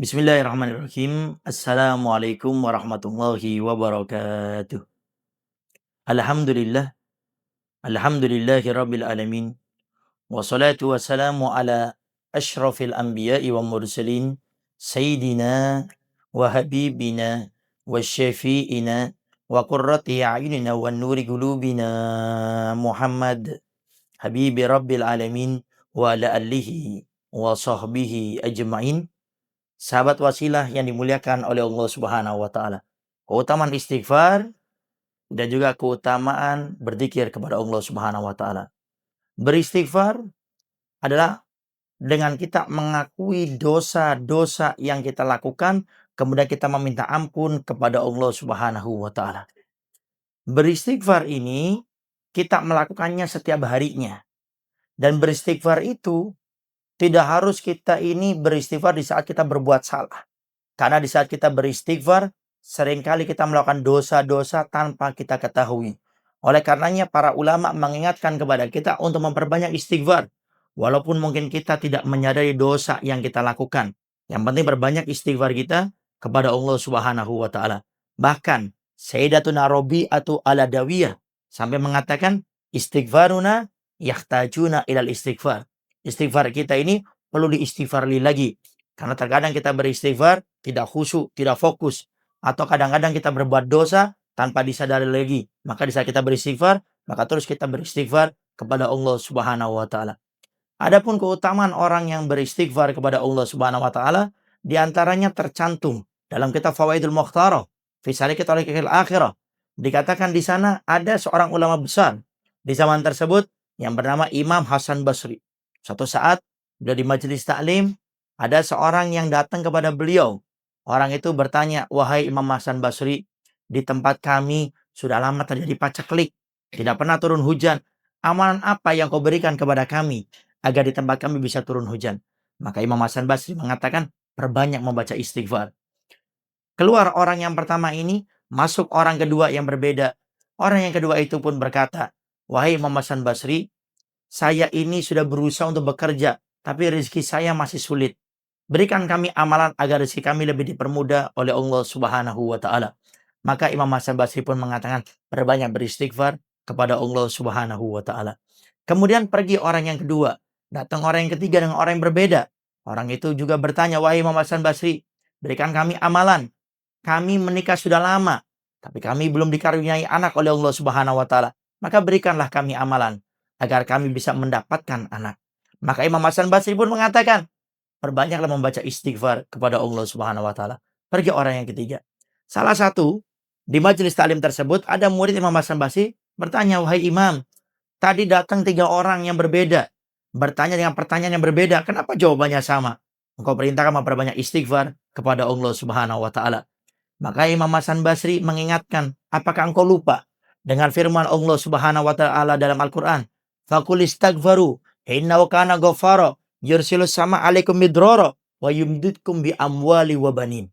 Bismillahirrahmanirrahim. Assalamualaikum warahmatullahi wabarakatuh. Alhamdulillah, alhamdulillahi rabbil alamin. Wassalatu wassalamu ala ashrafil anbiya'i wa mursalin. Sayyidina wa habibina wa syafi'ina wa qurrati a'yunina wa nuri qulubina Muhammad habibi rabbil alamin wa ala alihi wa sahbihi ajma'in. Sahabat wasilah yang dimuliakan oleh Allah Subhanahu wa taala. Keutamaan istighfar dan juga keutamaan berzikir kepada Allah Subhanahu wa taala. Beristighfar adalah dengan kita mengakui dosa-dosa yang kita lakukan, kemudian kita meminta ampun kepada Allah Subhanahu wa taala. Beristighfar ini kita melakukannya setiap harinya. Dan beristighfar itu tidak harus kita ini beristighfar di saat kita berbuat salah. Karena di saat kita beristighfar, seringkali kita melakukan dosa-dosa tanpa kita ketahui. Oleh karenanya para ulama mengingatkan kepada kita untuk memperbanyak istighfar. Walaupun mungkin kita tidak menyadari dosa yang kita lakukan. Yang penting perbanyak istighfar kita kepada Allah Subhanahu wa taala. Bahkan Sayyidatuna Rabi'atu al-Adawiyah sampai mengatakan istighfaruna yahtajuna ilal istighfar. Istighfar kita ini perlu diistighfari lagi. Karena terkadang kita beristighfar tidak khusyuk, tidak fokus. Atau kadang-kadang kita berbuat dosa tanpa disadari lagi. Maka di saat kita beristighfar, maka terus kita beristighfar kepada Allah Subhanahu wa taala. Adapun keutamaan orang yang beristighfar kepada Allah Subhanahu wa taala, di antaranya tercantum dalam kitab Fawaidul Mukhtarah fi Sariqat Tariqil Akhirah. Dikatakan di sana ada seorang ulama besar di zaman tersebut yang bernama Imam Hasan Basri. Suatu saat beliau di majelis taklim, ada seorang yang datang kepada beliau. Orang itu bertanya, "Wahai Imam Hasan Basri, di tempat kami sudah lama terjadi paceklik, tidak pernah turun hujan. Amalan apa yang kau berikan kepada kami agar di tempat kami bisa turun hujan?" Maka Imam Hasan Basri mengatakan, "Perbanyak membaca istighfar." Keluar orang yang pertama ini, masuk orang kedua yang berbeda. Orang yang kedua itu pun berkata, "Wahai Imam Hasan Basri, saya ini sudah berusaha untuk bekerja, tapi rezeki saya masih sulit. Berikan kami amalan agar rezeki kami lebih dipermudah oleh Allah Subhanahu wa taala." Maka Imam Hasan Basri pun mengatakan, perbanyak beristighfar kepada Allah Subhanahu wa taala. Kemudian pergi orang yang kedua, datang orang yang ketiga dengan orang yang berbeda. Orang itu juga bertanya, "Wahai Imam Hasan Basri, berikan kami amalan. Kami menikah sudah lama, tapi kami belum dikaruniai anak oleh Allah Subhanahu wa taala. Maka berikanlah kami amalan agar kami bisa mendapatkan anak." Maka Imam Hasan Basri pun mengatakan, perbanyaklah membaca istighfar kepada Allah Subhanahu wa taala. Pergi orang yang ketiga. Salah satu di majelis taklim tersebut ada murid Imam Hasan Basri bertanya, "Wahai Imam, tadi datang 3 orang yang berbeda, bertanya dengan pertanyaan yang berbeda. Kenapa jawabannya sama? Engkau perintahkan memperbanyak istighfar kepada Allah Subhanahu wa taala." Maka Imam Hasan Basri mengingatkan, apakah engkau lupa dengan firman Allah Subhanahu wa taala dalam Al-Qur'an? "Faqul istaghfaru innahu kana ghaffara yursilus sama 'alaikum midrara wa yumdidkum bi amwali wa banin."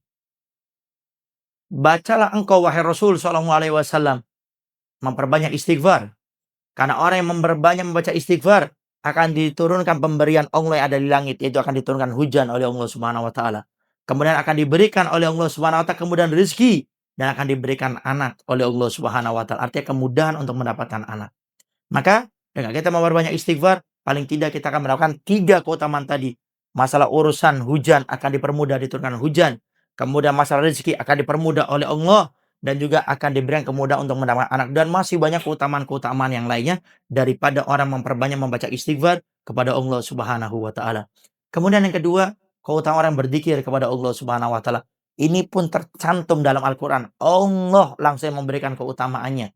Bacalah engkau wahai Rasul sallallahu alaihi wasallam memperbanyak istighfar. Karena orang yang memperbanyak membaca istighfar akan diturunkan pemberian Allah yang ada di langit, yaitu akan diturunkan hujan oleh Allah Subhanahu wa taala. Kemudian akan diberikan oleh Allah Subhanahu wa taala kemudian rezeki dan akan diberikan anak oleh Allah Subhanahu wa taala. Artinya kemudahan untuk mendapatkan anak. Maka dengan kita memperbanyak istighfar, paling tidak kita akan melakukan 3 keutamaan tadi. Masalah urusan hujan akan dipermudah diturunkan hujan. Kemudian masalah rezeki akan dipermudah oleh Allah dan juga akan diberikan kemudahan untuk mendapatkan anak, dan masih banyak keutamaan-keutamaan yang lainnya daripada orang memperbanyak membaca istighfar kepada Allah Subhanahu wa taala. Kemudian yang kedua, keutamaan orang berzikir kepada Allah Subhanahu wa taala. Ini pun tercantum dalam Al-Qur'an. Allah langsung memberikan keutamaannya.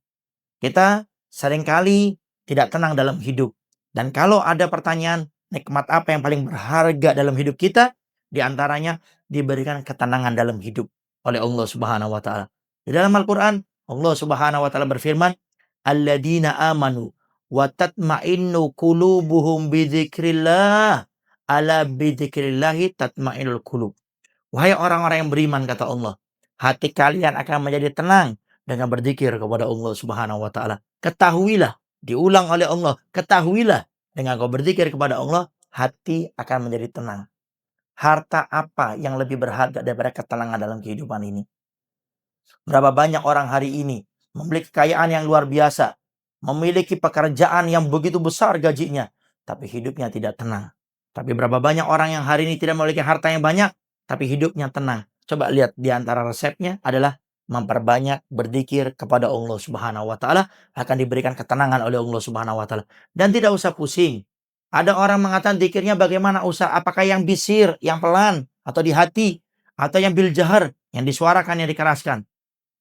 Kita seringkali tidak tenang dalam hidup. Dan kalau ada pertanyaan, nikmat apa yang paling berharga dalam hidup kita? Di antaranya diberikan ketenangan dalam hidup oleh Allah Subhanahu wa taala. Di dalam Al-Qur'an, Allah Subhanahu wa taala berfirman, "Alladzina amanu wa tatma'innu qulubuhum bidzikrillah. Ala bidzikrillahi tatma'innul qulub." Wahai orang-orang yang beriman, kata Allah, hati kalian akan menjadi tenang dengan berzikir kepada Allah Subhanahu wa taala. Ketahuilah, diulang oleh Allah, ketahuilah dengan kau berzikir kepada Allah, hati akan menjadi tenang. Harta apa yang lebih berharga daripada ketenangan dalam kehidupan ini? Berapa banyak orang hari ini memiliki kekayaan yang luar biasa, memiliki pekerjaan yang begitu besar gajinya, tapi hidupnya tidak tenang. Tapi berapa banyak orang yang hari ini tidak memiliki harta yang banyak, tapi hidupnya tenang. Coba lihat di antara resepnya adalah memperbanyak berzikir kepada Allah Subhanahu wa taala, akan diberikan ketenangan oleh Allah Subhanahu wa taala. Dan tidak usah pusing. Ada orang mengatakan zikirnya bagaimana usah apakah yang bisir, yang pelan atau di hati atau yang bil jahar, yang disuarakan yang dikeraskan.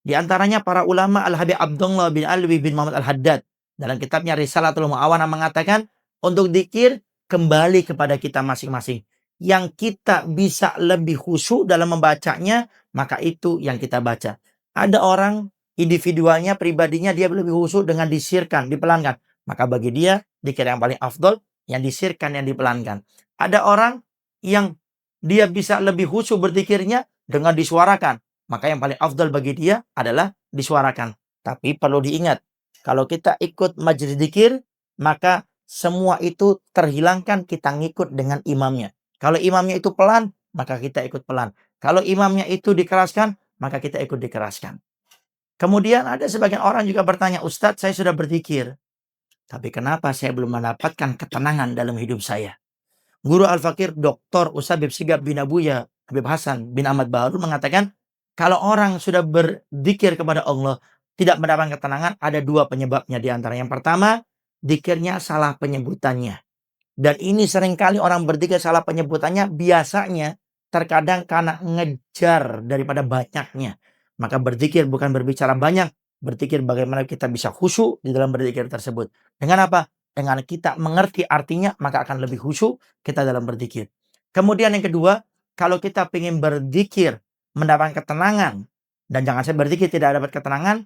Di antaranya para ulama Al-Habib Abdullah bin Alwi bin Muhammad Al-Haddad dalam kitabnya Risalatul Mu'awana mengatakan untuk dzikir kembali kepada kita masing-masing. Yang kita bisa lebih khusyuk dalam membacanya, maka itu yang kita baca. Ada orang individualnya, pribadinya dia lebih khusyuk dengan disirkan, dipelankan. Maka bagi dia, dzikir yang paling afdol, yang disirkan, yang dipelankan. Ada orang yang dia bisa lebih khusyuk berzikirnya dengan disuarakan. Maka yang paling afdal bagi dia adalah disuarakan. Tapi perlu diingat, kalau kita ikut majelis dzikir, maka semua itu terhilangkan kita ngikut dengan imamnya. Kalau imamnya itu pelan, maka kita ikut pelan. Kalau imamnya itu dikeraskan, maka kita ikut dikeraskan. Kemudian ada sebagian orang juga bertanya, Ustadz saya sudah berzikir, tapi kenapa saya belum mendapatkan ketenangan dalam hidup saya? Guru Al-Fakir Dr. Ustadz Habib Sigab bin Abuya Habib Hasan bin Ahmad Baharul mengatakan, kalau orang sudah berzikir kepada Allah tidak mendapatkan ketenangan, ada dua penyebabnya di antara. Yang pertama, zikirnya salah penyebutannya. Dan ini seringkali orang berzikir salah penyebutannya biasanya terkadang karena ngejar daripada banyaknya. Maka berzikir bukan berbicara banyak, berzikir bagaimana kita bisa khusyuk di dalam berzikir tersebut. Dengan apa? Dengan kita mengerti artinya, maka akan lebih khusyuk kita dalam berzikir. Kemudian yang kedua, kalau kita ingin berzikir mendapatkan ketenangan, dan jangan saya berzikir tidak dapat ketenangan,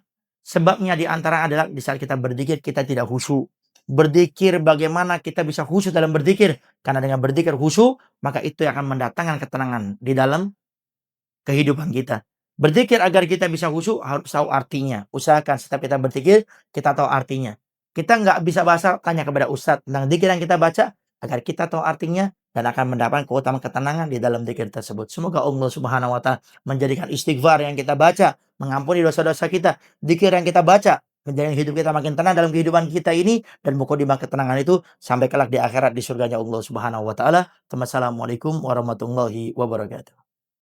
sebabnya di antara adalah di saat kita berzikir kita tidak khusyuk. Berzikir bagaimana kita bisa khusyuk dalam berzikir. Karena dengan berzikir khusyuk, maka itu yang akan mendatangkan ketenangan di dalam kehidupan kita. Berzikir agar kita bisa khusyuk harus tahu artinya. Usahakan setiap kita berzikir, kita tahu artinya. Kita nggak bisa bahasa, tanya kepada ustadz tentang zikir yang kita baca, agar kita tahu artinya dan akan mendapatkan keutamaan ketenangan di dalam zikir tersebut. Semoga Allah Subhanahu wa taala menjadikan istighfar yang kita baca, mengampuni dosa-dosa kita, zikir yang kita baca, menjadikan hidup kita makin tenang dalam kehidupan kita ini, dan mukadimah ketenangan itu sampai kelak di akhirat di surganya Allah Subhanahu wa taala. Wassalamualaikum warahmatullahi wabarakatuh.